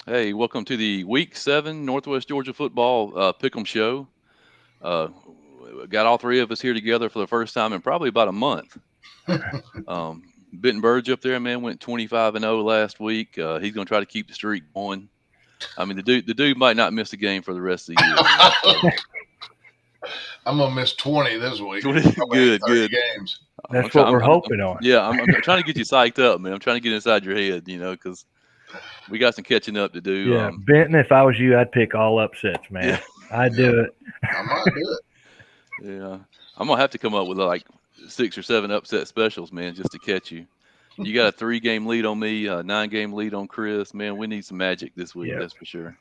Hey, welcome to the Week 7 Northwest Georgia football pick'em show. Got all three of us here together for the first time in probably about a month. Benton Burge up there, man, went 25-0 last week. He's going to try to keep the streak going. I mean, the dude might not miss a game for the rest of the year, man. So I'm gonna miss 20 this week. 20, Probably good, 30 good. games. I'm That's what trying. we're hoping on. Yeah, I'm trying to get you psyched up, man. I'm trying to get inside your head, because we got some catching up to do. Yeah, Benton, if I was you, I'd pick all upsets, Yeah, man. I'd Yeah, do it. I might do it. yeah. I'm gonna have to come up with like 6 or 7 upset specials, man, just to catch you. You got a 3 game lead on me, a 9 game lead on Chris. Man, we need some magic this week, Yep. that's for sure.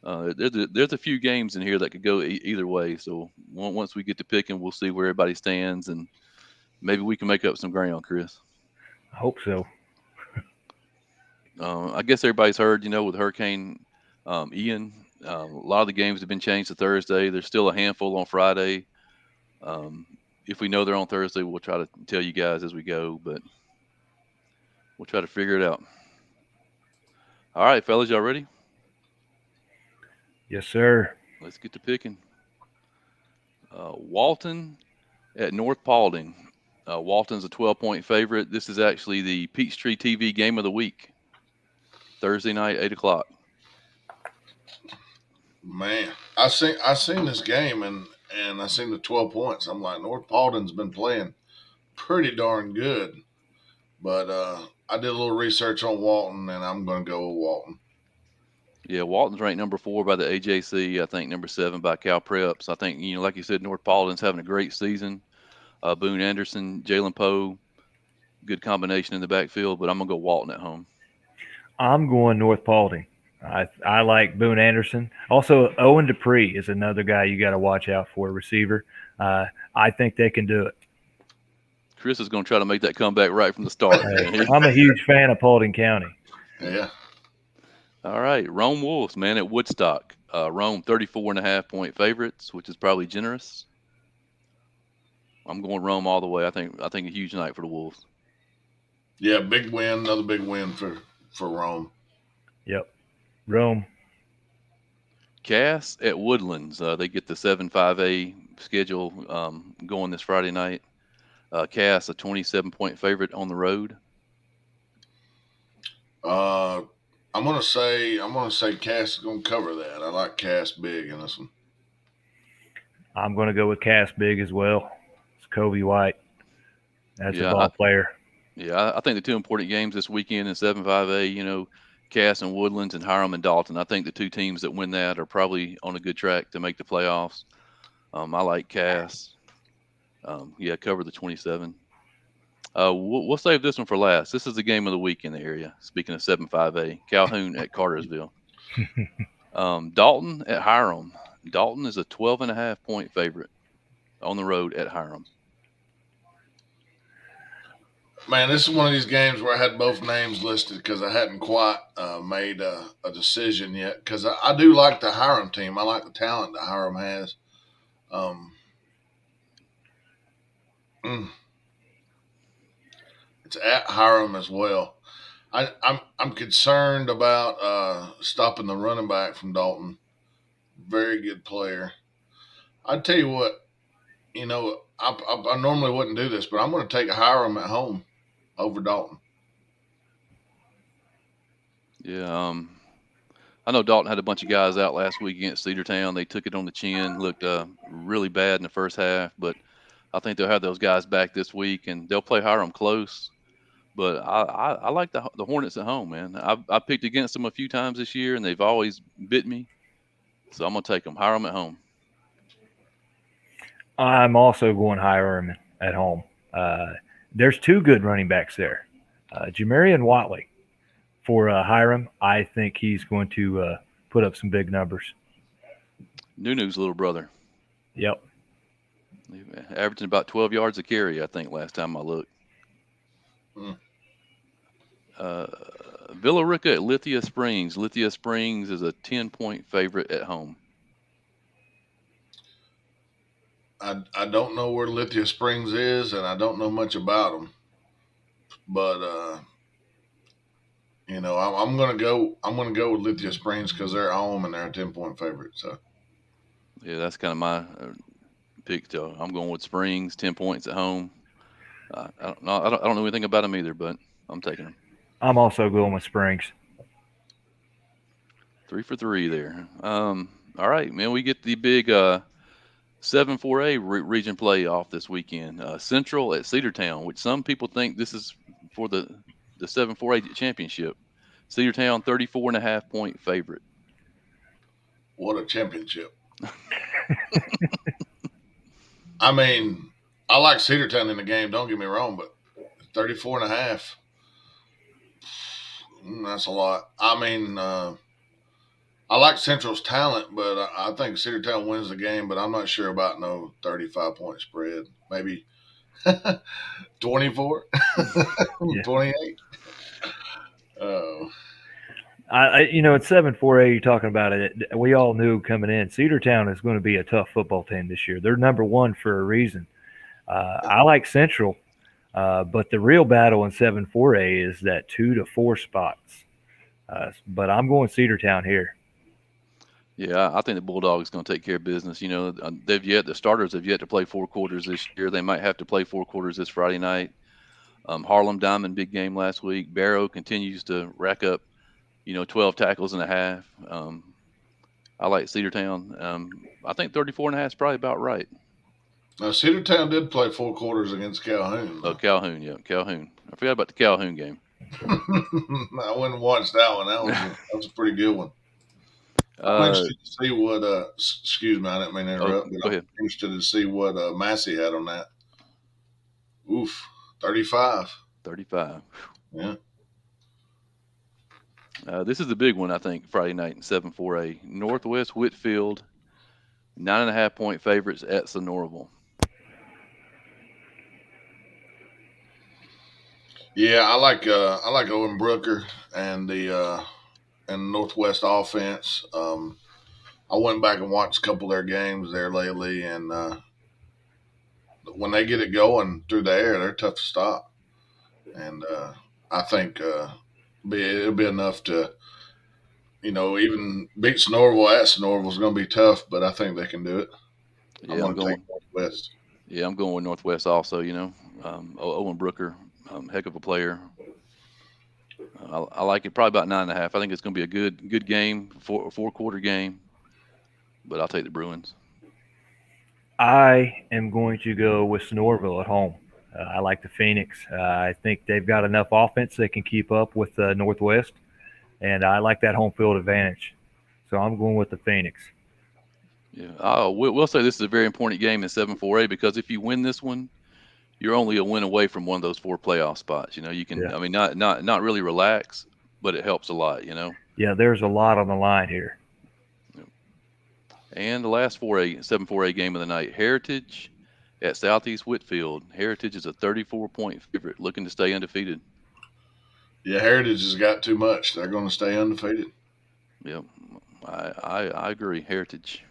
There's a few games in here that could go either way. So once we get to picking, we'll see where everybody stands, and maybe we can make up some ground, Chris. I hope so. I guess everybody's heard, with Hurricane Ian, a lot of the games have been changed to Thursday. There's still a handful on Friday. Um, if we know they're on Thursday, we'll try to tell you guys as we go, but we'll try to figure it out. All right, fellas, y'all ready? Yes, sir. Let's get to picking. Walton at North Paulding. Walton's a 12-point favorite. This is actually the Peachtree TV game of the week, Thursday night, 8 o'clock. Man, I seen this game and I seen the 12 points. I'm like, North Paulding's been playing pretty darn good, but I did a little research on Walton, and I'm gonna go with Walton. Yeah, Walton's ranked number 4 by the AJC. I think number 7 by Cal Preps. I think, like you said, North Paulding's having a great season. Boone Anderson, Jalen Poe, good combination in the backfield, but I'm going to go Walton at home. I'm going North Paulding. I like Boone Anderson. Also, Owen Dupree is another guy you got to watch out for, receiver. I think they can do it. Chris is going to try to make that comeback right from the start, Hey, man. I'm a huge fan of Paulding County. Yeah, All right, Rome Wolves, man, at Woodstock. Rome 34.5 point favorites, which is probably generous. I'm going Rome all the way. I think a huge night for the Wolves. yeah, big win, another big win for Rome. Yep. Rome. Cass at Woodlands. They get the 7-5A schedule going this Friday night. Cass a 27-point favorite on the road. Uh, I'm gonna say Cass is gonna cover that. I like Cass big in this one. I'm going to go with Cass Big as well. It's Kobe White. That's a Yeah, ball player. I think the two important games this weekend in 7-5A, Cass and Woodlands and Hiram and Dalton. I think the two teams that win that are probably on a good track to make the playoffs. I like Cass. Yeah, cover the 27. We'll save this one for last. This is the game of the week in the area. Speaking of 7-5A, Calhoun at Cartersville. Dalton at Hiram. Dalton is a 12.5 point favorite on the road at Hiram. Man, this is one of these games where I had both names listed because I hadn't quite made a decision yet. Because I do like the Hiram team. I like the talent that Hiram has. Um, mm, it's at Hiram as well. I'm concerned about stopping the running back from Dalton. Very good player. I tell you what, I normally wouldn't do this, but I'm going to take Hiram at home over Dalton. Yeah, I know Dalton had a bunch of guys out last week against Cedartown. They took it on the chin, looked really bad in the first half, but I think they'll have those guys back this week, and they'll play Hiram close. But I like the Hornets at home, man. I picked against them a few times this year, and they've always bit me. So I'm gonna take them. Hiram at home. I'm also going Hiram at home. Uh, there's two good running backs there. Jamarian Watley for Hiram. I think he's going to put up some big numbers. Nunu's little brother, Yep. averaging about 12 yards a carry, I think last time I looked. Mm. Uh, Villarica at Lithia Springs. Lithia Springs is a 10-point favorite at home. I don't know where Lithia Springs is, and I don't know much about them. But I'm gonna go. I'm gonna go with Lithia Springs because they're at home and they're a 10-point favorite. So Yeah, that's kind of my pick. So I'm going with Springs, 10 points at home. I don't know. I don't know anything about them either, but I'm taking them. I'm also going with Springs. 3 for 3 there. All right, man. We get the big 7-4A region playoff this weekend. Central at Cedartown, which some people think this is for the 7-4A championship. Cedartown, 34.5 point favorite. what a championship! I mean, I like Cedartown in the game. Don't get me wrong, but 34 and a half. That's a lot. I mean, I like Central's talent, but I think Cedartown wins the game. But I'm not sure about no 35-point spread. Maybe 24, Yeah. 28. Oh, It's 7-4A. You're talking about it. We all knew coming in, Cedartown is going to be a tough football team this year. They're number one for a reason. I like Central, but the real battle in 7-4A is that 2 to 4 spots. But I'm going Cedartown here. Yeah, I think the Bulldogs going to take care of business. The starters have yet to play 4 quarters this year. They might have to play 4 quarters this Friday night. Harlem Diamond big game last week. Barrow continues to rack up, 12 tackles and a half. I like Cedartown. I think 34.5 is probably about right. now Cedartown did play 4 quarters against Calhoun. Oh, Though. Calhoun, yeah, Calhoun. I forgot about the Calhoun game. I went and watched that one. That was a pretty good one. I'm Uh, interested to see what. Excuse me, I didn't mean to oh, interrupt, but go I'm ahead. interested to see what Massey had on that. Oof, 35. 35. Yeah, This is the big one, I think, Friday night in 7-4A. Northwest Whitfield, 9.5 point favorites at Sonoraville. yeah. I like Owen Brooker and the Northwest offense. I went back and watched a couple of their games there lately, and when they get it going through the air, they're tough to stop. And I think it'll be enough to even beat Sonoraville at Sonoraville is going to be tough, but I think they can do it. I'm Yeah, I'm going to take going. Northwest. Yeah, I'm going with Northwest also. Owen Brooker, heck of a player. I like it probably about 9.5. I think it's going to be a good game, 4 quarter game. But I'll take the Bruins. I am going to go with Sonoraville at home. I like the Phoenix. I think they've got enough offense they can keep up with Northwest, and I like that home field advantage. So I'm going with the Phoenix. Yeah, we'll say this is a very important game in 7-4A because if you win this one, you're only a win away from one of those 4 playoff spots. You can, Yeah. I mean, not really relax, but it helps a lot. Yeah, there's a lot on the line here. And the last 7-4A game of the night, Heritage at Southeast Whitfield. Heritage is a 34-point favorite, looking to stay undefeated. Yeah, Heritage has got too much. They're going to stay undefeated. Yep, I agree. Heritage.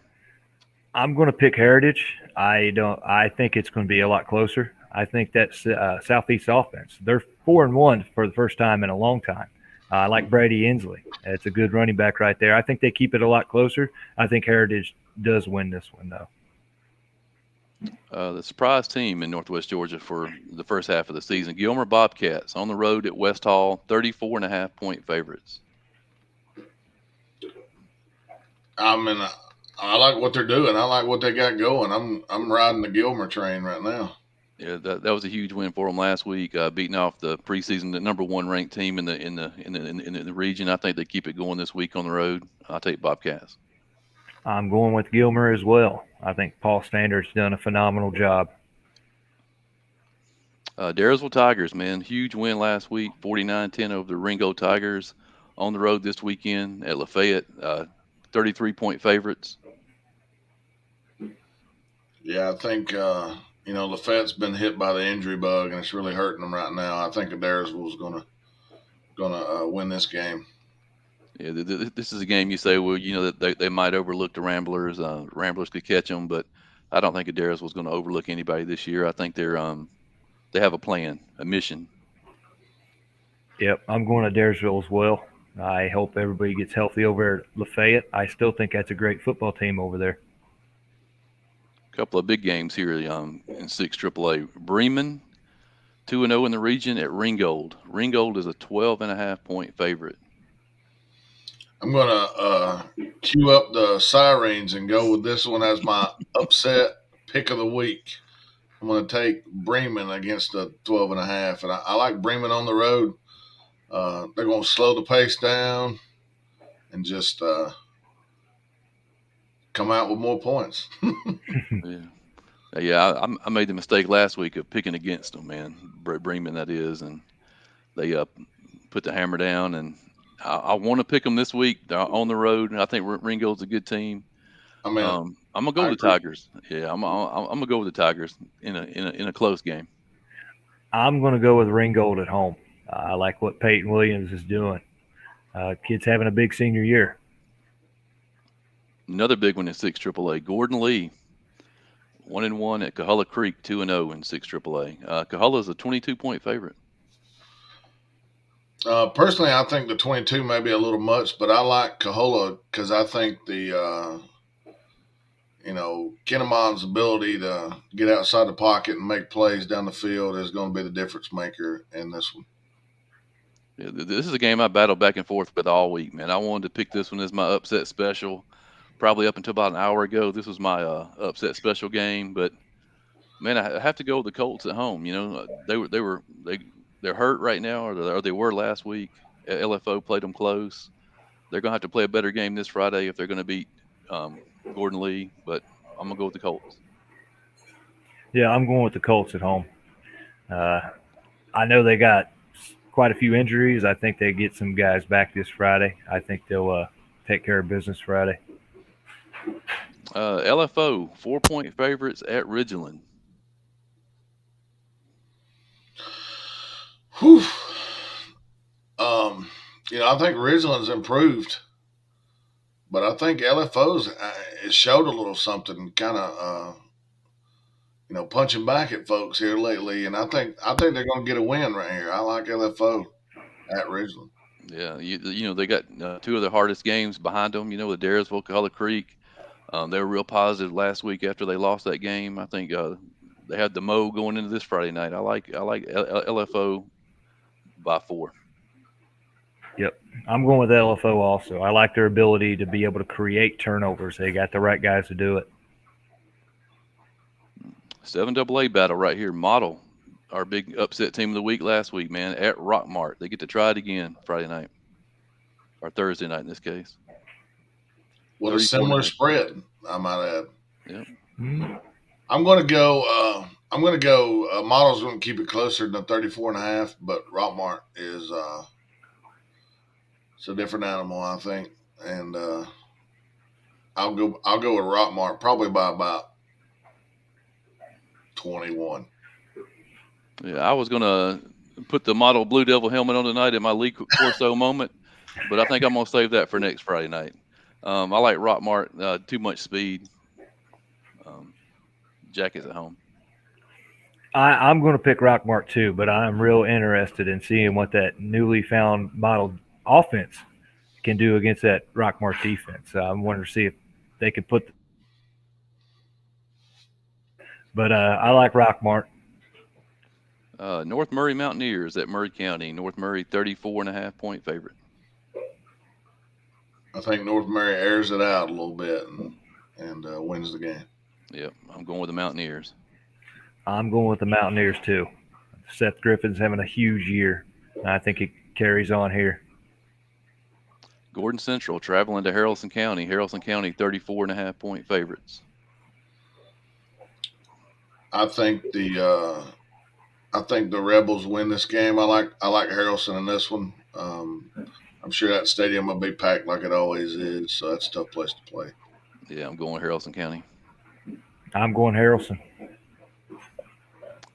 I'm going to pick Heritage. I don't. I think it's going to be a lot closer. I think that Southeast offense. They're 4-1 for the first time in a long time. I like Brady Inslee. It's a good running back right there. I think they keep it a lot closer. I think Heritage does win this one though. The surprise team in Northwest Georgia for the first half of the season, Gilmer Bobcats on the road at West Hall, 34.5 point favorites. I mean, I like what they're doing. I like what they got going. I'm riding the Gilmer train right now. Yeah, that was a huge win for them last week, beating off the preseason the number one ranked team in the region. I think they keep it going this week on the road. I'll take Bobcats. I'm going with Gilmer as well. I think Paul Standard's done a phenomenal job. Daresville Tigers, man, huge win last week, 49-10 over the Ringo Tigers on the road this weekend at Lafayette. 33-point favorites. Yeah, I think Lafayette's been hit by the injury bug, and it's really hurting them right now. I think Adairsville's gonna win this game. Yeah, this is a game you say, well, that they might overlook the Ramblers. Ramblers could catch them, but I don't think Adair's was going to overlook anybody this year. I think they have a plan, a mission. Yep, I'm going to Daresville as well. I hope everybody gets healthy over at Lafayette. I still think that's a great football team over there. A couple of big games here in six AAA. Bremen 2-0 in the region at Ringgold. Ringgold is a 12.5 point favorite. I'm going to cue up the sirens and go with this one as my upset pick of the week. I'm going to take Bremen against the 12 and a half. And I like Bremen on the road. They're going to slow the pace down and just come out with more points. Yeah, yeah. I made the mistake last week of picking against them, man. Bremen, that is, and they put the hammer down. And I want to pick them this week. They're on the road, and I think Ringgold's a good team. I mean, I'm gonna go I with the agree. Tigers. Yeah, I'm gonna go with the Tigers in a close game. I'm going to go with Ringgold at home. I like what Peyton Williams is doing. Kid's having a big senior year. Another big one in six AAA. Gordon Lee 1-1 at Cohulla Creek, 2-0 in six AAA. Cohulla is a 22 point favorite. Personally, I think the 22 may be a little much, but I like Cahola because I think Kinnemon's ability to get outside the pocket and make plays down the field is going to be the difference maker in this one. Yeah, this is a game I battled back and forth with all week, man. I wanted to pick this one as my upset special. Probably up until about an hour ago, this was my upset special game. But man, I have to go with the Colts at home. They're hurt right now, or they were last week. LFO played them close. They're gonna have to play a better game this Friday if they're gonna beat um, Gordon Lee. But I'm gonna go with the Colts. Yeah, I'm going with the Colts at home. Uh, I know they got quite a few injuries. I think they get some guys back this Friday. I think they'll take care of business Friday. LFO 4 point favorites at Ridgeland. Whew. Um, I think Ridgeland's improved, but I think LFO's it showed a little something, kind of punching back at folks here lately, and I think they're going to get a win right here. I like LFO at Ridgeland. Yeah, they got two of the hardest games behind them. The Daresville, Color Creek. They were real positive last week after they lost that game. I think they had the mo going into this Friday night. I like LFO by 4. Yep. I'm going with LFO also. I like their ability to be able to create turnovers. They got the right guys to do it. 7 AA battle right here. Model, our big upset team of the week last week, man, at Rockmart. They get to try it again Friday night or Thursday night in this case. With a 34 and a similar half. spread, I might add. Yep. Mm, I'm going to go. I'm going to go. Model's going to keep it closer than 34 and a half, but Rockmart is it's a different animal, I think, and I'll go with Rockmart probably by about 21. Yeah, I was gonna put the model Blue Devil helmet on tonight at my Lee Corso moment, but I think I'm gonna save that for next Friday night. I like Rockmart. Too much speed. Um, Jackets at home. I'm going to pick Rockmart too, but I'm real interested in seeing what that newly found model offense can do against that Rockmart defense. I'm wondering to see if they can put. But I like Rockmart. North Murray Mountaineers at Murray County. North Murray 34.5 point favorite. I think North Mary airs it out a little bit and wins the game. Yep, I'm going with the Mountaineers. I'm going with the Mountaineers too. Seth Griffin's having a huge year. And I think it carries on here. Gordon Central traveling to Haralson County. Haralson County 34.5 point favorites. I think the Rebels win this game. I like Harrelson in this one. I'm sure that stadium will be packed like it always is, so that's a tough place to play. Yeah, I'm going with Haralson County. I'm going Harrelson.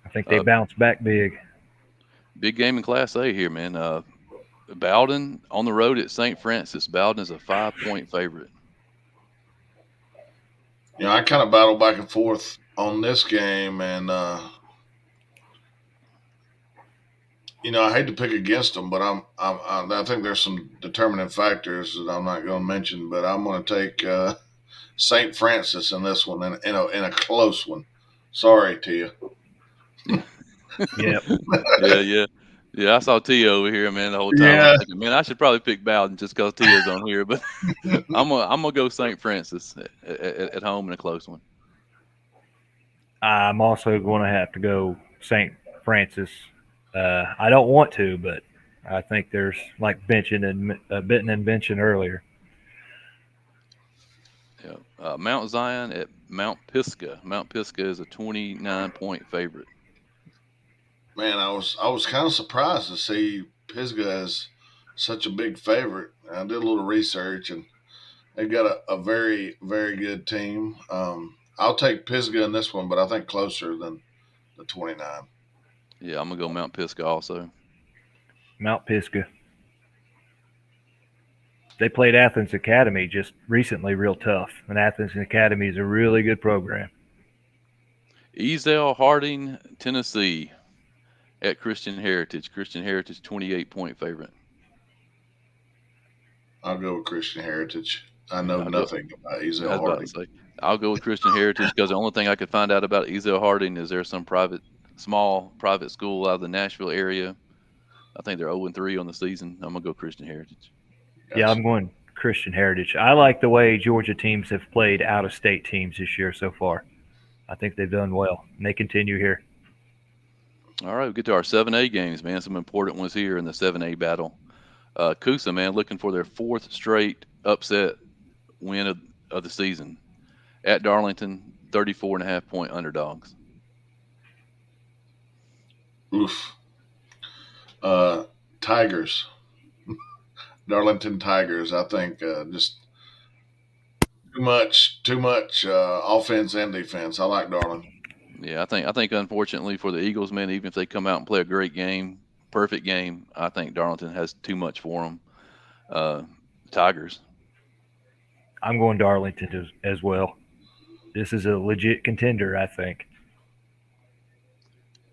I think they Uh, bounce back big. big game in Class A here, man. Bowden on the road at St. Francis. Bowden is a 5 point favorite. I kind of battle back and forth on this game, and I hate to pick against them, but I think there's some determining factors that I'm not going to mention. But I'm going to take St. Francis in this one, in a close one. Sorry to you. Yeah, Yep. yeah, yeah. Yeah, I saw Tia over here, man, the whole time. I'm Yeah. thinking, man, I should probably pick Bowden just because Tia's on here, but I'm gonna go St. Francis at home in a close one. I'm also going to have to go St. Francis. I don't want to, but I think there's like Benton and mentioned earlier. Yeah, Mount Zion at Mount Pisgah. Mount Pisgah is a 29-point favorite. Man, I was kind of surprised to see Pisgah as such a big favorite. I did a little research, and they got a very very good team. I'll take Pisgah in this one, but I think closer than the 29. Yeah, I'm gonna go Mount Pisgah also. Mount Pisgah. They played Athens Academy just recently, real tough. And Athens Academy is a really good program. Ezel Harding, Tennessee at Christian Heritage. Christian Heritage 28-point favorite. I'll go with Christian Heritage. I know Yeah, I'll go. nothing about I Ezel was about to Harding. say I'll go with Christian Heritage because the only thing I could find out about Ezel Harding is there's some small private school out of the Nashville area. I think they're 0-3 on the season. I'm gonna go Christian Heritage. Yeah, Gotcha. I'm going Christian Heritage. I like the way Georgia teams have played out of state teams this year so far. I think they've done well, and they continue here. All right, we get to our 7A games, man. Some important ones here in the 7A battle. Coosa, man, looking for their fourth straight upset win of the season at Darlington, 34.5-point underdogs. Oof. Tigers, Darlington Tigers. I think just too much offense and defense. I like Darlington. Yeah, I think unfortunately for the Eagles, man, even if they come out and play a great game, perfect game, I think Darlington has too much for them. Uh, Tigers, I'm going Darlington as well. This is a legit contender, I think.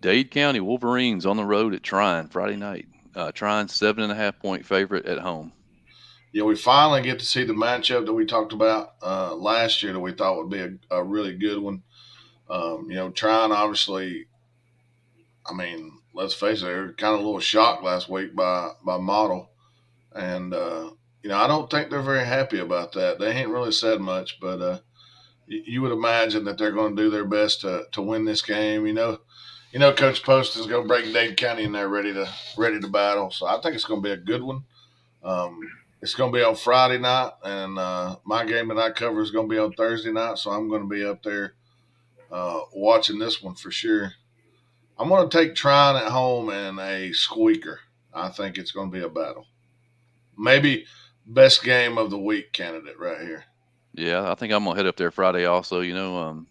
Dade County Wolverines on the road at Trine Friday night. Trine 7.5-point favorite at home. Yeah, we finally get to see the matchup that we talked about last year that we thought would be a really good one. Trying obviously, I mean, let's face it, they were kind of a little shocked last week by Model, and I don't think they're very happy about that. They ain't really said much, but you would imagine that they're going to do their best to win this game. Coach Poston's going to bring Dade County in there ready to battle. So I think it's going to be a good one. It's going to be on Friday night, and my game that I cover is going to be on Thursday night. So I'm going to be up there watching this one for sure. I'm going to take Trine at home and a squeaker. I think it's going to be a battle. Maybe best game of the week candidate right here. Yeah, I think I'm gonna head up there Friday also. Like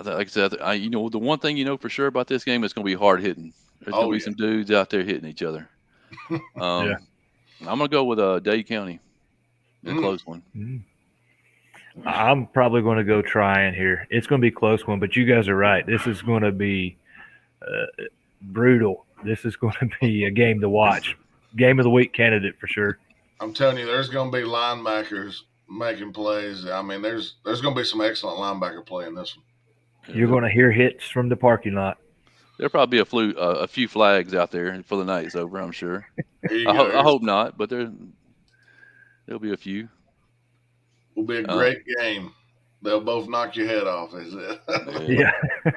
I said, the one thing for sure about this game is gonna be hard hitting. There's gonna Oh be yeah. some dudes out there hitting each other. Yeah. Um, I'm gonna go with Dade County in a Mm, close one. Mm. I'm probably going to go trying here. It's going to be a close one, but you guys are right. This is going to be brutal. This is going to be a game to watch. Game of the week candidate for sure. I'm telling you, there's going to be linebackers making plays. I mean, there's going to be some excellent linebacker play in this one. Yeah, You're going to hear hits from the parking lot. there'll probably be a few flags out there for the night's over. I'm sure. Here you I go. hope I Here's hope not, but there'll be a few. will be a Uh, great game. They'll both knock your head off. Is it? yeah. Yeah.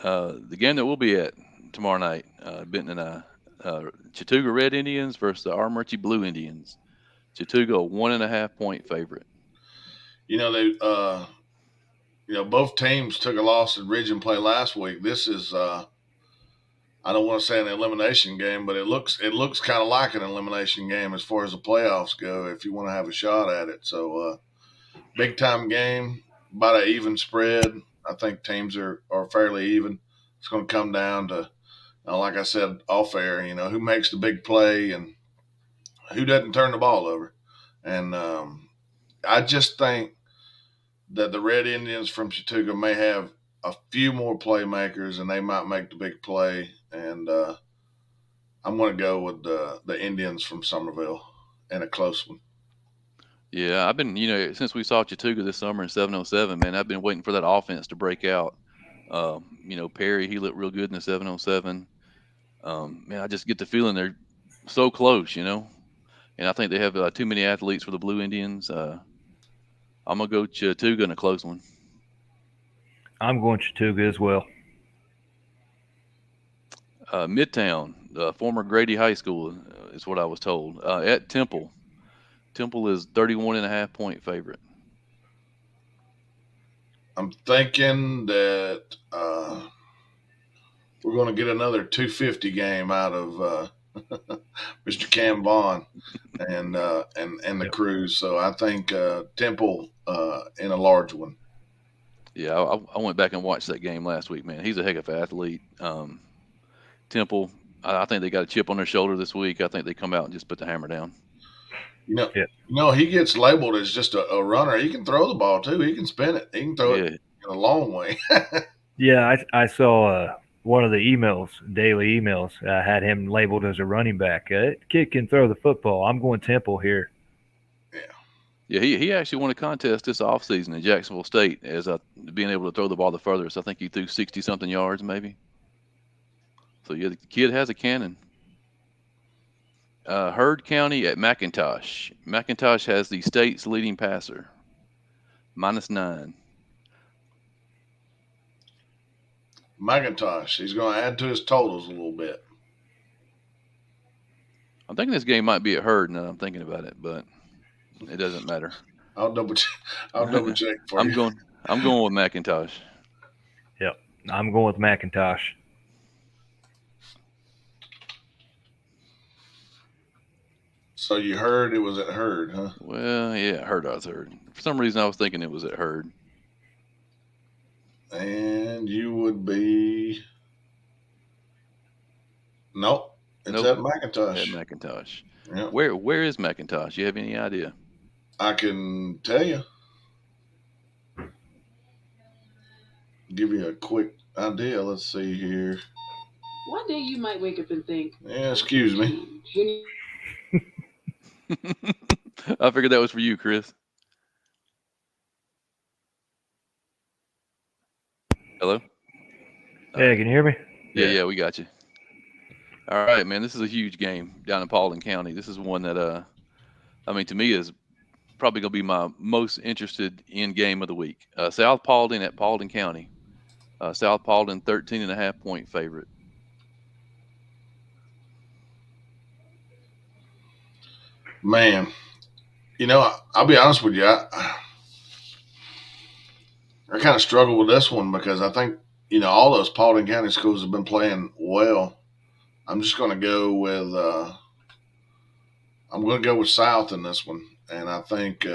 The game that we'll be at tomorrow night, Benton and I, Chattooga Red Indians versus the Armurchie Blue Indians. Chattooga, 1.5-point favorite. They both teams took a loss at Ridge and Play last week. This is I don't want to say an elimination game, but it looks kind of like an elimination game as far as the playoffs go. If you want to have a shot at it, so big time game, about an even spread. I think teams are fairly even. It's going to come down to, like I said, off air. Who makes the big play and who doesn't turn the ball over. And I just think that the Red Indians from Chattooga may have a few more playmakers and they might make the big play and I'm going to go with the Indians from Somerville in a close one. Yeah, I've been, since we saw Chattuga this summer in 707, man, I've been waiting for that offense to break out. Perry, he looked real good in the 707. Man, I just get the feeling they're so close, and I think they have too many athletes for the Blue Indians. I'm gonna go Chattuga in a close one. I'm going Chattooga as well. Midtown, former Grady High School, is what I was told. At Temple, Temple is 31.5 point favorite. I'm thinking that we're going to get another 250 game out of Mr. Cam Vaughn and the Yep. Crews. So I think Temple in a large one. Yeah, I went back and watched that game last week, man. He's a heck of an athlete. Temple, I think they got a chip on their shoulder this week. I think they come out and just put the hammer down. You know, Yeah. he gets labeled as just a runner. He can throw the ball too. He can spin it. He can throw it Yeah, in a long way. Yeah, I saw one of the emails, daily emails, had him labeled as a running back. Kid can throw the football. I'm going Temple here. Yeah. yeah. He actually won a contest this offseason in Jacksonville State as being able to throw the ball the furthest. I think he threw 60 something yards, maybe. So yeah, the kid has a cannon. Heard County at McIntosh. McIntosh has the state's leading passer, -9. McIntosh. He's going to add to his totals a little bit. I'm thinking this game might be at Herd now that I'm thinking about it, but it doesn't matter. I'll double check. I'll double check for I'm you. going. I'm going with McIntosh. Yep. I'm going with McIntosh. So you heard it was at Herd, huh? Well, yeah, Herd. I was Herd. For some reason, I was thinking it was at Herd. And you would be nope. It's Nope, at at McIntosh. McIntosh. Yeah, Where is McIntosh? You have any idea? I can tell you. Give you a quick idea. Let's see here. One day you might wake up and think, Yeah, excuse me. when you I figured that was for you, Chris. Hello. Yeah, can you hear me? Yeah, yeah, we got you. All right, man. This is a huge game down in Paulding County. This is one that, I mean, to me is probably going to be my most interested in game of the week. South Paulding at Paulding County. South Paulding 13.5 point favorite. Man, I'll be honest with you. I kind of struggle with this one because I think all those Paulding County schools have been playing well. I'm just going to go with South in this one, and I think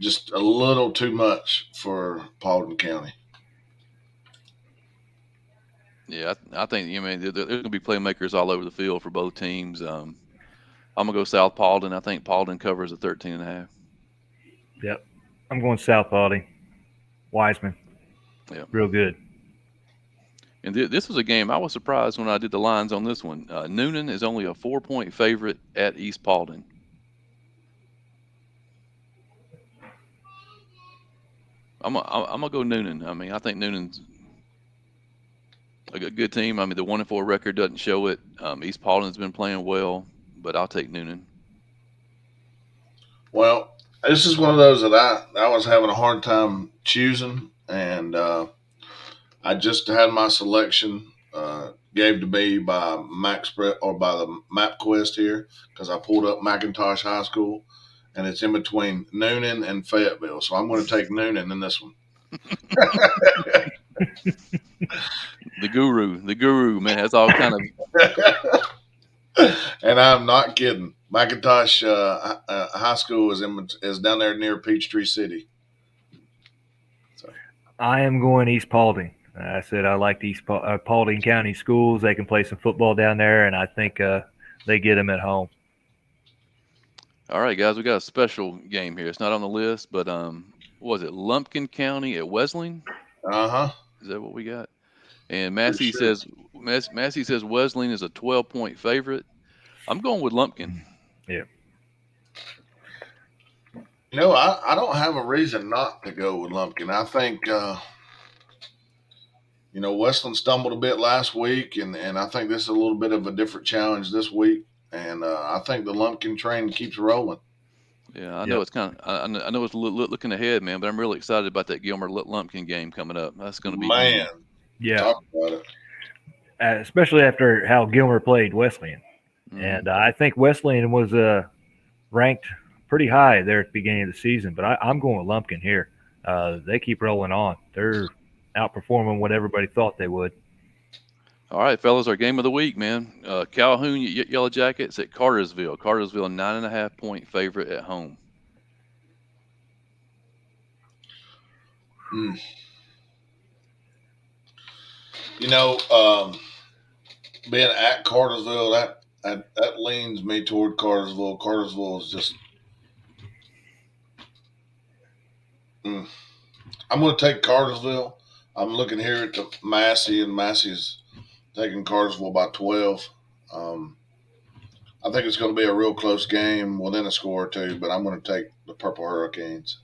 just a little too much for Paulding County. Yeah, I think there's going to be playmakers all over the field for both teams. I'm gonna go South Paulding. I think Paulding covers the 13.5. Yep. I'm going South Paulding. Wiseman, Yeah, real good. and this was a game I was surprised when I did the lines on this one. Noonan is only a 4 point favorite at East Paulding. I'm gonna go Noonan. I mean, I think Noonan's a good team. I mean, the 1-4 record doesn't show it. East Paulding's been playing well, but I'll take Noonan. Well, this is one of those that I was having a hard time choosing, and I just had my selection gave to me by or by the MapQuest here because I pulled up McIntosh High School, and it's in between Noonan and Fayetteville. So I'm going to take Noonan in this one. The guru, man, has all kind of. And I'm not kidding. McIntosh High School is down there near Peachtree City. So. I am going East Paulding. I said I like the Paulding County schools. They can play some football down there, and I think they get them at home. All right, guys, we got a special game here. It's not on the list, but what was it Lumpkin County at Wesleyan? Uh huh. Is that what we got? And for Massey sure. says Massey says Wesleyan is a 12-point favorite. I'm going with Lumpkin. Yeah. I don't have a reason not to go with Lumpkin. I think Westland stumbled a bit last week, and I think this is a little bit of a different challenge this week. And I think the Lumpkin train keeps rolling. Yeah, I know Yep. it's kind of I know it's looking ahead, man, but I'm really excited about that Gilmer Lumpkin game coming up. That's going to be Man, huge. Yeah. talk about it. Especially after how Gilmer played Wesleyan. Hmm. And I think Wesleyan was ranked pretty high there at the beginning of the season, but I'm going with Lumpkin here. They keep rolling on. They're outperforming what everybody thought they would. All right, fellas, our game of the week, man. Calhoun Yellow Jackets at Cartersville. Cartersville 9.5 point favorite at home. Mm. You know, um, Being at Cartersville, that leans me toward Cartersville. Cartersville is just. Mm. I'm going to take Cartersville. I'm looking here at the Massey, and Massey's taking Cartersville by 12. Um, I think it's going to be a real close game within a score or two, but I'm going to take the Purple Hurricanes.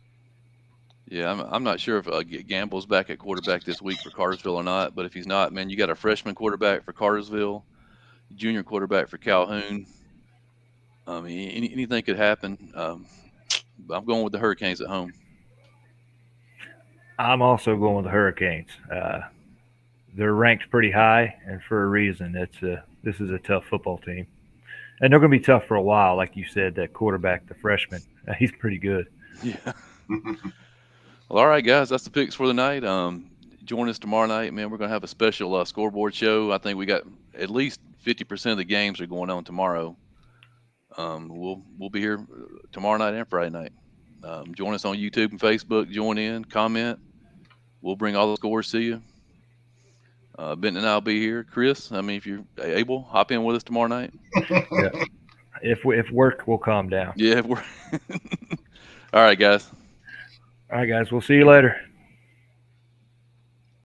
Yeah, I'm not sure if Gamble's back at quarterback this week for Cartersville or not, but if he's not, man, you got a freshman quarterback for Cartersville, junior quarterback for Calhoun. I mean, anything could happen. But I'm going with the Hurricanes at home. I'm also going with the Hurricanes. They're ranked pretty high, and for a reason. This is a tough football team, and they're going to be tough for a while. Like you said, that quarterback, the freshman, he's pretty good. Yeah. Well, all right, guys, that's the picks for the night. Join us tomorrow night, man. We're gonna have a special scoreboard show. I think we got at least 50% of the games are going on tomorrow. We'll be here tomorrow night and Friday night. Join us on YouTube and Facebook. Join in, comment. We'll bring all the scores to you. Benton and I'll be here. Chris, I mean, if you're able, hop in with us tomorrow night. Yeah. If work will calm down. Yeah, we're all right, guys. All right, guys. We'll see you later.